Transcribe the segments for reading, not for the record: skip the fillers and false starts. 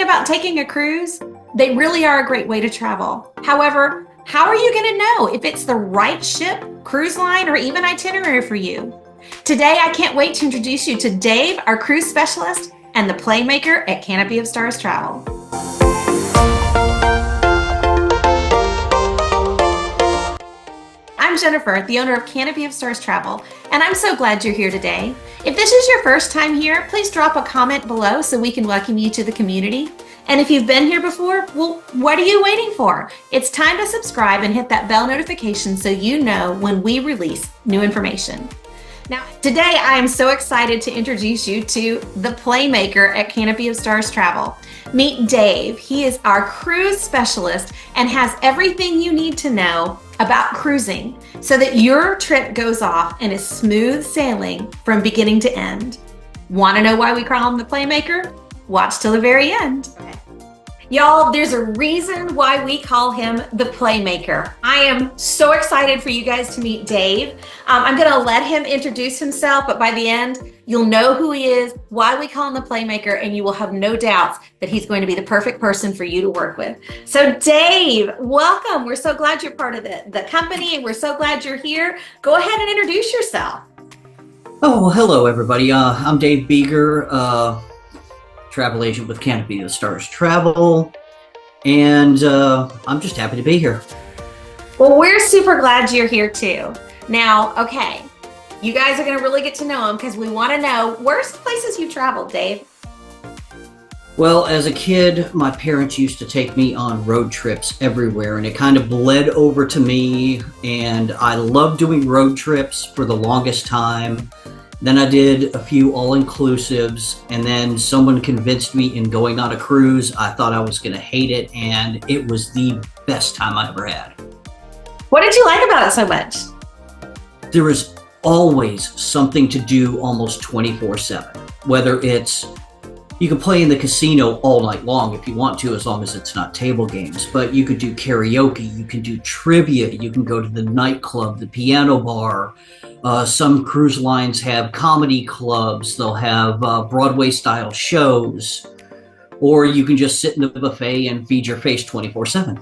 thinking about taking a cruise? They really are a great way to travel. However, how are you going to know if it's the right ship, cruise line, or even itinerary for you? Today, I can't wait to introduce you to Dave, our cruise specialist, and the PlayMaker at Canopy of Stars Travel. I'm Jennifer, the owner of Canopy of Stars Travel, and I'm so glad you're here today. If this is your first time here, please drop a comment below so we can welcome you to the community. And if you've been here before, well, what are you waiting for? It's time to subscribe and hit that bell notification so you know when we release new information. Now, today I am so excited to introduce you to the PlayMaker at Canopy of Stars Travel. Meet Dave. He is our cruise specialist and has everything you need to know about cruising so that your trip goes off and is smooth sailing from beginning to end. Want to know why we call him the PlayMaker? Watch till the very end. Y'all, there's a reason why we call him the PlayMaker. I am so excited for you guys to meet Dave. I'm gonna let him introduce himself, but by the end, you'll know who he is, why we call him the PlayMaker, and you will have no doubts that he's going to be the perfect person for you to work with. So Dave, welcome. We're so glad you're part of the company, and we're so glad you're here. Go ahead and introduce yourself. Oh, hello everybody. I'm Dave Beeger, travel agent with Canopy of Stars Travel, and I'm just happy to be here. Well, we're super glad you're here too. Now, okay, you guys are going to really get to know him because we want to know, where's the places you traveled, Dave? Well, as a kid, my parents used to take me on road trips everywhere, and it kind of bled over to me, and I loved doing road trips for the longest time. Then I did a few all-inclusives, and then someone convinced me in going on a cruise. I thought I was going to hate it, and it was the best time I ever had. What did you like about it so much? There is always something to do almost 24/7. Whether it's, you can play in the casino all night long if you want to, as long as it's not table games, but you could do karaoke, you can do trivia, you can go to the nightclub, the piano bar. Some cruise lines have comedy clubs, they'll have Broadway style shows, or you can just sit in the buffet and feed your face 24/7.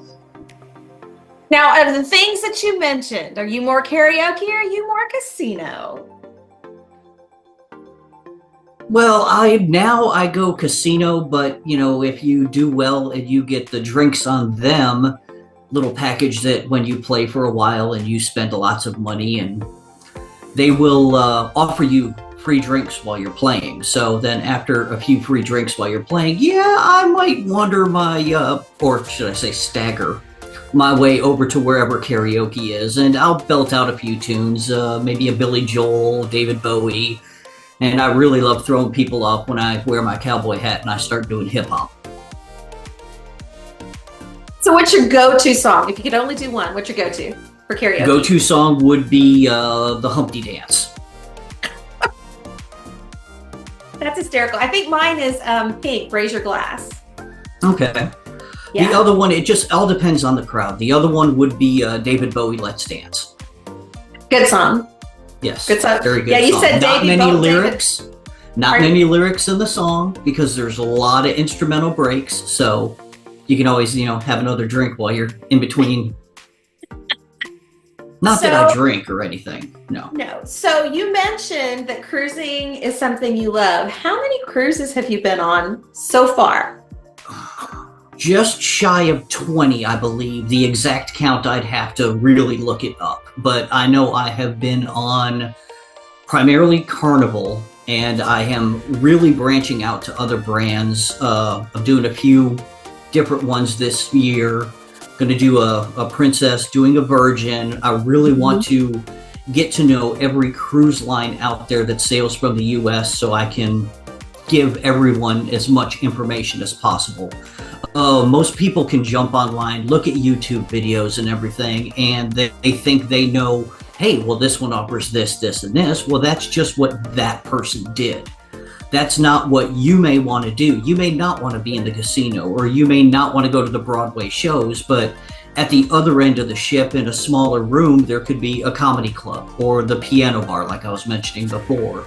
Now, of the things that you mentioned, are you more karaoke or are you more casino? Well, now I go casino, but you know, if you do well and you get the drinks on them, little package that when you play for a while and you spend lots of money, and they will offer you free drinks while you're playing. So then after a few free drinks while you're playing, yeah, I might wander my, or should I say stagger my way over to wherever karaoke is, and I'll belt out a few tunes, maybe a Billy Joel, David Bowie, and I really love throwing people off when I wear my cowboy hat and I start doing hip hop. So what's your go-to song? If you could only do one, what's your go-to for karaoke? Go-to song would be the Humpty Dance. That's hysterical. I think mine is Pink, Raise Your Glass. Okay. Yeah. The other one, it just all depends on the crowd. The other one would be David Bowie, Let's Dance. Good song. Yes. Good song. Very good Yeah, you song. said Not David many Bowie. lyrics. Not many lyrics in the song because there's a lot of instrumental breaks. So you can always, have another drink while you're in between. Not that I drink or anything. No. No. So you mentioned that cruising is something you love. How many cruises have you been on so far? Just shy of 20, I believe. The exact count, I'd have to really look it up. But I know I have been on primarily Carnival, and I am really branching out to other brands. I'm doing a few different ones this year. Going to do a Princess, doing a Virgin. I really want to get to know every cruise line out there that sails from the U.S. so I can give everyone as much information as possible. Most people can jump online, look at YouTube videos and everything, and they think they know, hey, well, this one offers this, this, and this. Well, that's just what that person did. That's not what you may want to do. You may not want to be in the casino, or you may not want to go to the Broadway shows, but at the other end of the ship in a smaller room, there could be a comedy club or the piano bar, like I was mentioning before.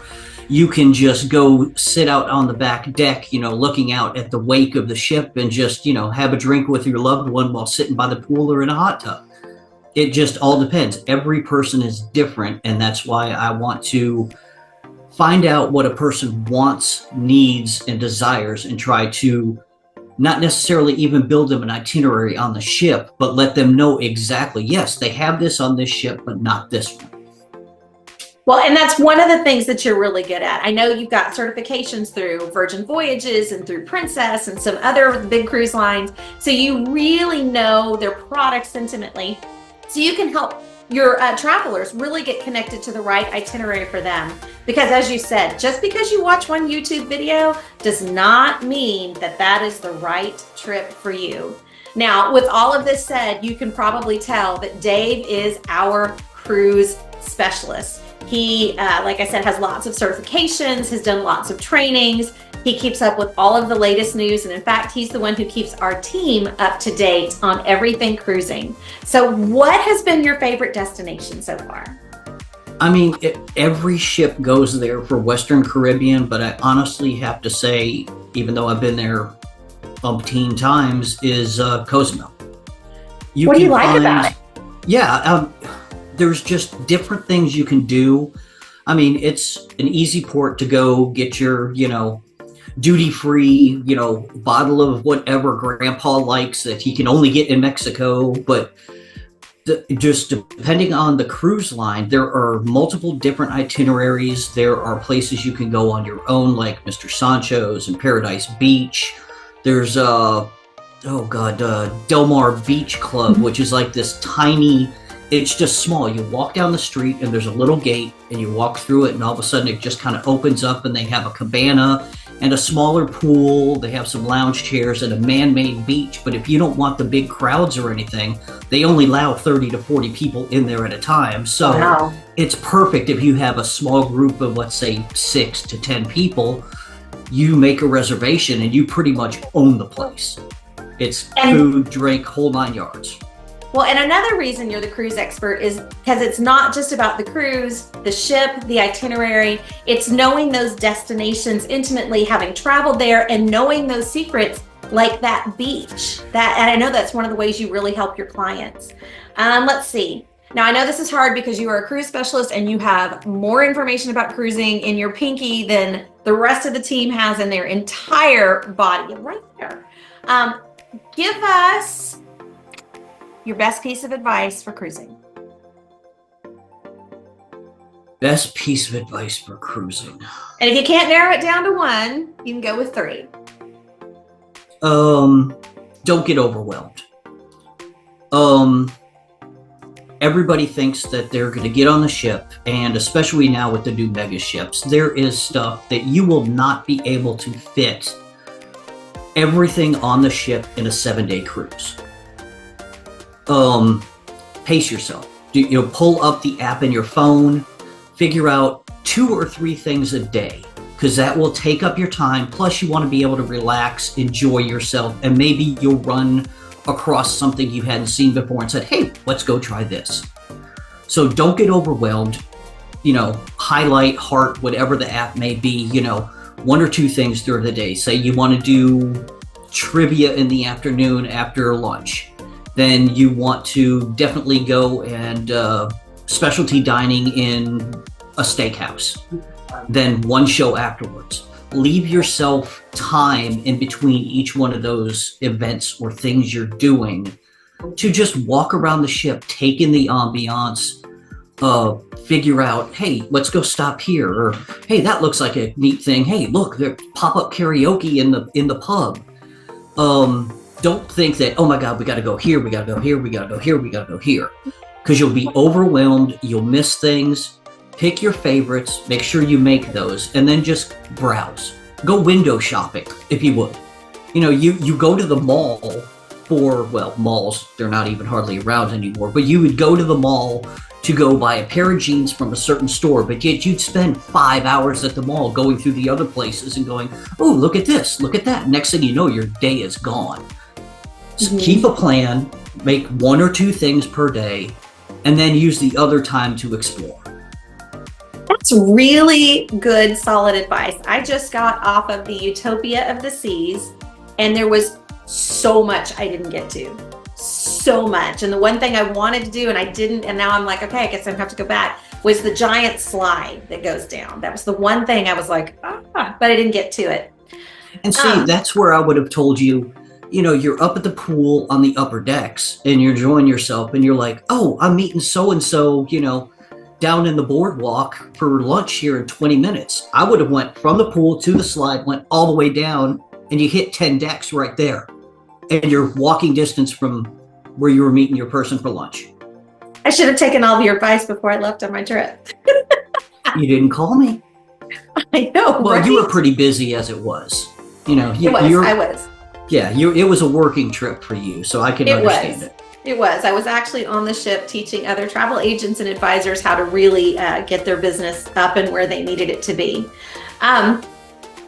You can just go sit out on the back deck, looking out at the wake of the ship and just, have a drink with your loved one while sitting by the pool or in a hot tub. It just all depends. Every person is different. And that's why I want to find out what a person wants, needs, and desires and try to not necessarily even build them an itinerary on the ship, but let them know exactly, yes, they have this on this ship, but not this one. Well, and that's one of the things that you're really good at. I know you've got certifications through Virgin Voyages and through Princess and some other big cruise lines. So you really know their products intimately. So you can help your travelers really get connected to the right itinerary for them. Because as you said, just because you watch one YouTube video does not mean that that is the right trip for you. Now, with all of this said, you can probably tell that Dave is our cruise specialist. He, like I said, has lots of certifications, has done lots of trainings. He keeps up with all of the latest news. And in fact, he's the one who keeps our team up to date on everything cruising. So what has been your favorite destination so far? I mean, every ship goes there for Western Caribbean, but I honestly have to say, even though I've been there umpteen times, is Cozumel. What do you like about it? Yeah, there's just different things you can do. I mean, it's an easy port to go get your, duty-free, bottle of whatever grandpa likes that he can only get in Mexico. But just depending on the cruise line, there are multiple different itineraries. There are places you can go on your own, like Mr. Sancho's and Paradise Beach. There's, Del Mar Beach Club, which is like this tiny... It's just small. You walk down the street and there's a little gate and you walk through it and all of a sudden it just kind of opens up and they have a cabana and a smaller pool. They have some lounge chairs and a man-made beach. But if you don't want the big crowds or anything, they only allow 30 to 40 people in there at a time. So It's perfect if you have a small group of, let's say, 6 to 10 people. You make a reservation and you pretty much own the place. It's food, drink, whole 9 yards. Well, and another reason you're the cruise expert is because it's not just about the cruise, the ship, the itinerary. It's knowing those destinations intimately, having traveled there and knowing those secrets like that beach. And I know that's one of the ways you really help your clients. Let's see. Now, I know this is hard because you are a cruise specialist and you have more information about cruising in your pinky than the rest of the team has in their entire body. Right there. Give us your best piece of advice for cruising. Best piece of advice for cruising. And if you can't narrow it down to one, you can go with 3. Don't get overwhelmed. Everybody thinks that they're going to get on the ship, and especially now with the new mega ships, there is stuff that you will not be able to fit everything on the ship in a 7-day cruise. Pace yourself. Pull up the app in your phone, figure out 2 or 3 things a day, because that will take up your time. Plus you want to be able to relax, enjoy yourself, and maybe you'll run across something you hadn't seen before and said, hey, let's go try this. So don't get overwhelmed. Highlight, heart, whatever the app may be, 1 or 2 things during the day. Say you want to do trivia in the afternoon after lunch. Then you want to definitely go and specialty dining in a steakhouse. Then one show afterwards. Leave yourself time in between each one of those events or things you're doing to just walk around the ship, take in the ambiance, figure out, hey, let's go stop here, or hey, that looks like a neat thing. Hey, look, there's pop-up karaoke in the pub. Don't think that, oh my God, we got to go here, we got to go here, we got to go here, we got to go here. Because you'll be overwhelmed, you'll miss things. Pick your favorites, make sure you make those, and then just browse. Go window shopping, if you would. You go to the mall for, malls, they're not even hardly around anymore, but you would go to the mall to go buy a pair of jeans from a certain store, but yet you'd spend 5 hours at the mall going through the other places and going, oh, look at this, look at that. Next thing you know, your day is gone. Just keep a plan, make 1 or 2 things per day, and then use the other time to explore. That It's really good, solid advice. I just got off of the Utopia of the Seas, and there was so much I didn't get to. So much. And the one thing I wanted to do and I didn't, and now I'm like, okay, I guess I have to go back, was the giant slide that goes down. That was the one thing I was like, but I didn't get to it. And see, that's where I would have told you, you're up at the pool on the upper decks and you're enjoying yourself and you're like, oh, I'm meeting so-and-so, down in the boardwalk for lunch here in 20 minutes. I would have went from the pool to the slide, went all the way down, and you hit 10 decks right there. And you're walking distance from where you were meeting your person for lunch. I should have taken all of your advice before I left on my trip. You didn't call me. I know. Well, right? you were pretty busy as it was. I was. Yeah, it was a working trip for you, so I can understand it. It was. I was actually on the ship teaching other travel agents and advisors how to really get their business up and where they needed it to be.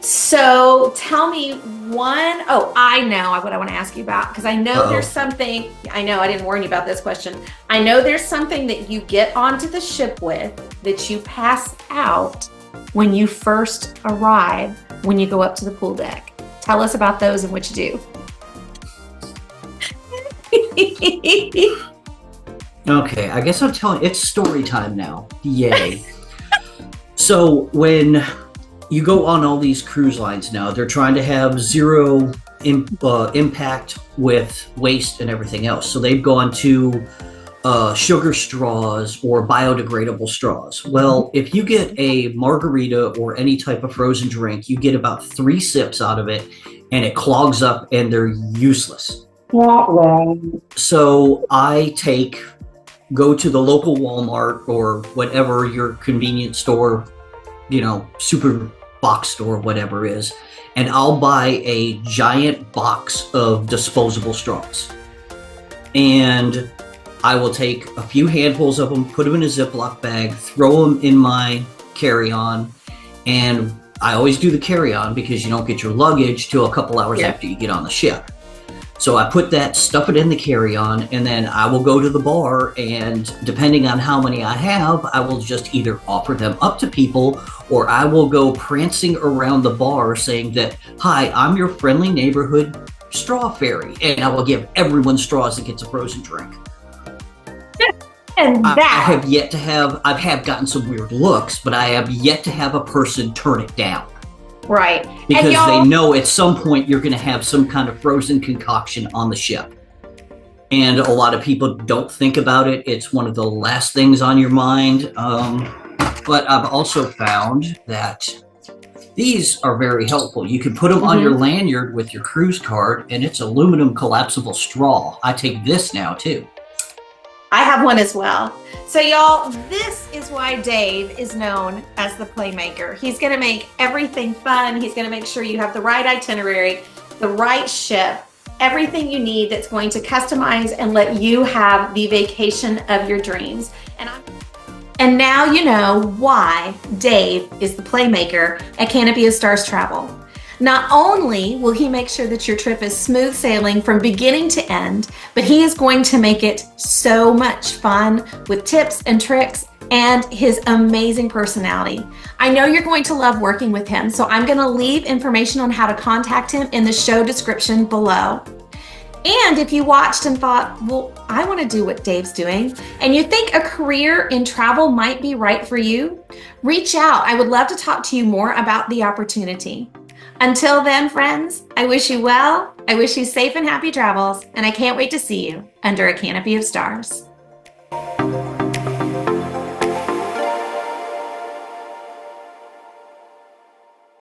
So tell me I know what I want to ask you about, because I know there's something, I know I didn't warn you about this question. I know there's something that you get onto the ship with that you pass out when you first arrive, when you go up to the pool deck. Tell us about those and what you do. Okay, I guess I'm telling, it's story time now. Yay. So when you go on all these cruise lines now, they're trying to have zero impact with waste and everything else. So they've gone to sugar straws or biodegradable straws. Well, if you get a margarita or any type of frozen drink, you get about 3 sips out of it and it clogs up and they're useless. So I go to the local Walmart or whatever your convenience store, super box store, whatever is, and I'll buy a giant box of disposable straws. And I will take a few handfuls of them, put them in a Ziploc bag, throw them in my carry-on, and I always do the carry-on because you don't get your luggage till a couple hours after you get on the ship. So I put that, stuff it in the carry-on, and then I will go to the bar, and depending on how many I have, I will just either offer them up to people, or I will go prancing around the bar saying that, hi, I'm your friendly neighborhood straw fairy, and I will give everyone straws that gets a frozen drink. And I have yet to have, I have gotten some weird looks, but I have yet to have a person turn it down. Right. Because they know at some point you're going to have some kind of frozen concoction on the ship. And a lot of people don't think about it. It's one of the last things on your mind. But I've also found that these are very helpful. You can put them on your lanyard with your cruise card, and it's aluminum collapsible straw. I take this now too. I have one as well. So y'all, this is why Dave is known as the PlayMaker. He's going to make everything fun. He's going to make sure you have the right itinerary, the right ship, everything you need that's going to customize and let you have the vacation of your dreams. And now you know why Dave is the PlayMaker at Canopy of Stars Travel. Not only will he make sure that your trip is smooth sailing from beginning to end, but he is going to make it so much fun with tips and tricks and his amazing personality. I know you're going to love working with him, so I'm going to leave information on how to contact him in the show description below. And if you watched and thought, well, I want to do what Dave's doing, and you think a career in travel might be right for you, reach out. I would love to talk to you more about the opportunity. Until then, friends, I wish you well, I wish you safe and happy travels, and I can't wait to see you under a canopy of stars.